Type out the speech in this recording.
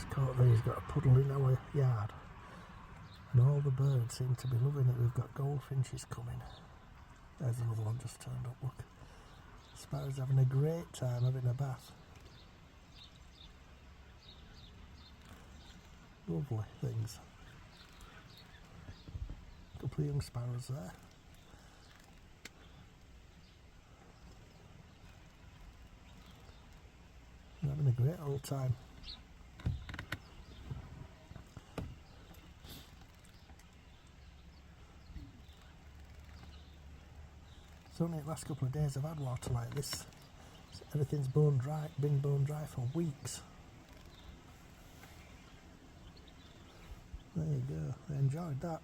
caught these, got a puddle in our yard. And all the birds seem to be loving it. We've got goldfinches coming. There's another one just turned up, look. Sparrow's having a great time having a bath. Lovely things. A couple of young sparrows there. They're having a great old time. It's only the last couple of days I've had water like this. Everything's bone dry, been bone dry for weeks. There you go, I enjoyed that.